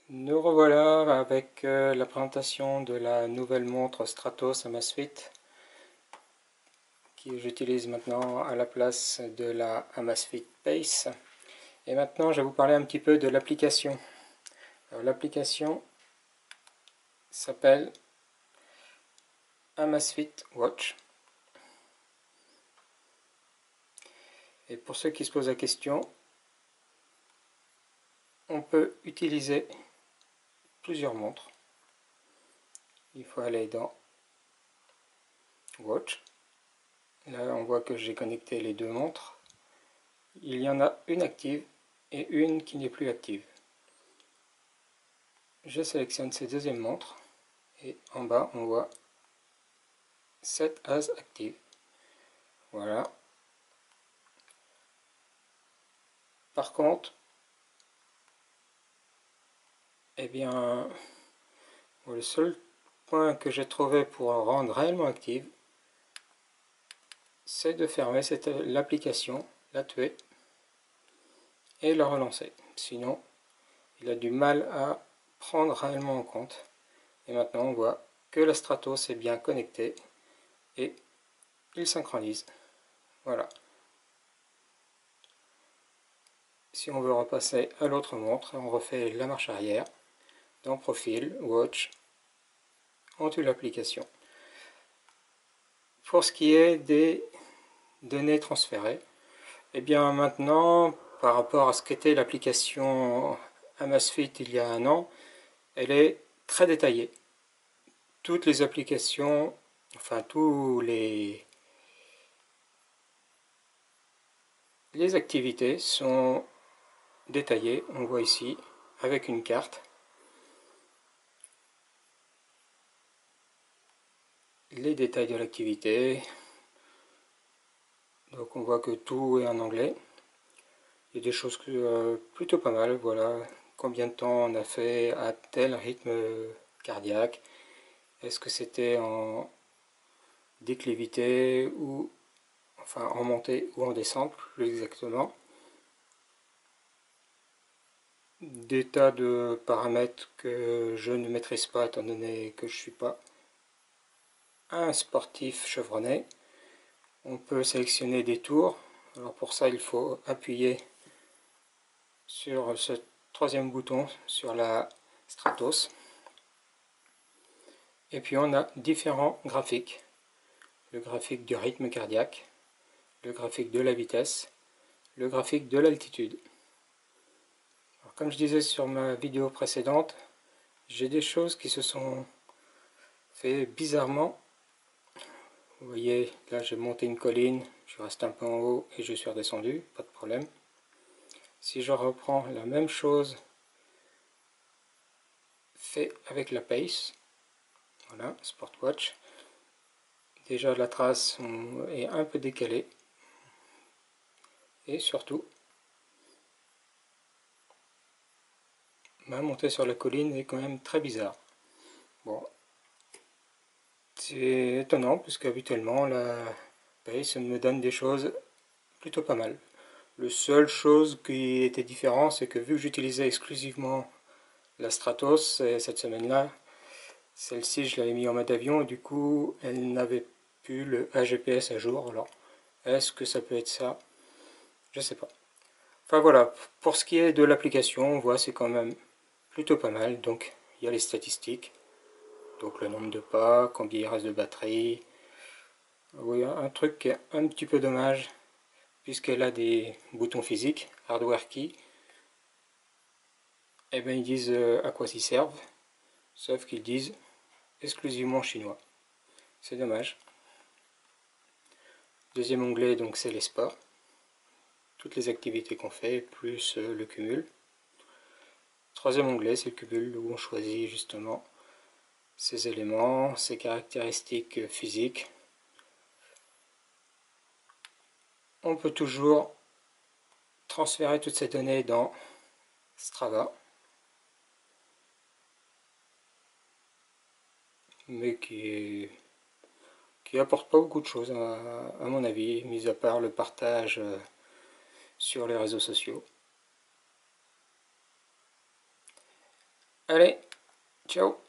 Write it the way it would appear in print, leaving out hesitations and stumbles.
Nous revoilà avec la présentation de la nouvelle montre Stratos Amazfit que j'utilise maintenant à la place de la Amazfit Pace. Et maintenant je vais vous parler un petit peu de l'application. L'application s'appelle Amazfit Watch. Et pour ceux qui se posent la question, on peut utiliser plusieurs montres. Il faut aller dans Watch. Là on voit que j'ai connecté les deux montres. Il y en a une active et une qui n'est plus active. Je sélectionne cette deuxième montre et en bas on voit Set as active. Voilà. Par contre, eh bien, le seul point que j'ai trouvé pour rendre réellement active, c'est de fermer l'application, la tuer et la relancer. Sinon, il a du mal à prendre réellement en compte. Et maintenant, on voit que la Stratos est bien connectée et il synchronise. Voilà. Si on veut repasser à l'autre montre, on refait la marche arrière. Dans Profil, Watch, on tue l'application. Pour ce qui est des données transférées, et bien maintenant, par rapport à ce qu'était l'application Amazfit il y a un an, elle est très détaillée. Toutes les applications, enfin tous les activités sont détaillées. On voit ici avec une carte les détails de l'activité. Donc on voit que tout est en anglais. Il y a des choses plutôt pas mal. Voilà, combien de temps on a fait à tel rythme cardiaque. Est-ce que c'était en déclivité ou enfin en montée ou en descente plus exactement. Des tas de paramètres que je ne maîtrise pas étant donné que je ne suis pas un sportif chevronné. On peut sélectionner des tours. Alors pour ça il faut appuyer sur ce troisième bouton sur la Stratos. Et puis on a différents graphiques. Le graphique du rythme cardiaque, le graphique de la vitesse, le graphique de l'altitude. Comme je disais sur ma vidéo précédente, j'ai des choses qui se sont fait bizarrement. Vous voyez, là j'ai monté une colline, je reste un peu en haut et je suis redescendu, pas de problème. Si je reprends la même chose fait avec la Pace, voilà, Sportwatch, déjà la trace est un peu décalée et surtout ma montée sur la colline est quand même très bizarre. Bon, c'est étonnant puisque habituellement la Pace me donne des choses plutôt pas mal. La seule chose qui était différente, c'est que vu que j'utilisais exclusivement la Stratos cette semaine-là, celle-ci je l'avais mis en mode avion et du coup elle n'avait plus le AGPS à jour. Alors est-ce que ça peut être ça? Je sais pas. Enfin voilà, pour ce qui est de l'application, on voit c'est quand même plutôt pas mal. Donc il y a les statistiques, donc le nombre de pas, combien il reste de batterie. Oui, un truc qui est un petit peu dommage, puisqu'elle a des boutons physiques, hardware key, et bien ils disent à quoi ils servent, sauf qu'ils disent exclusivement chinois. C'est dommage. Deuxième onglet, donc c'est les sports. Toutes les activités qu'on fait, plus le cumul. Troisième onglet, c'est le cumul où on choisit justement ces éléments, ces caractéristiques physiques. On peut toujours transférer toutes ces données dans Strava, mais qui apporte pas beaucoup de choses à mon avis, mis à part le partage sur les réseaux sociaux. Allez, ciao!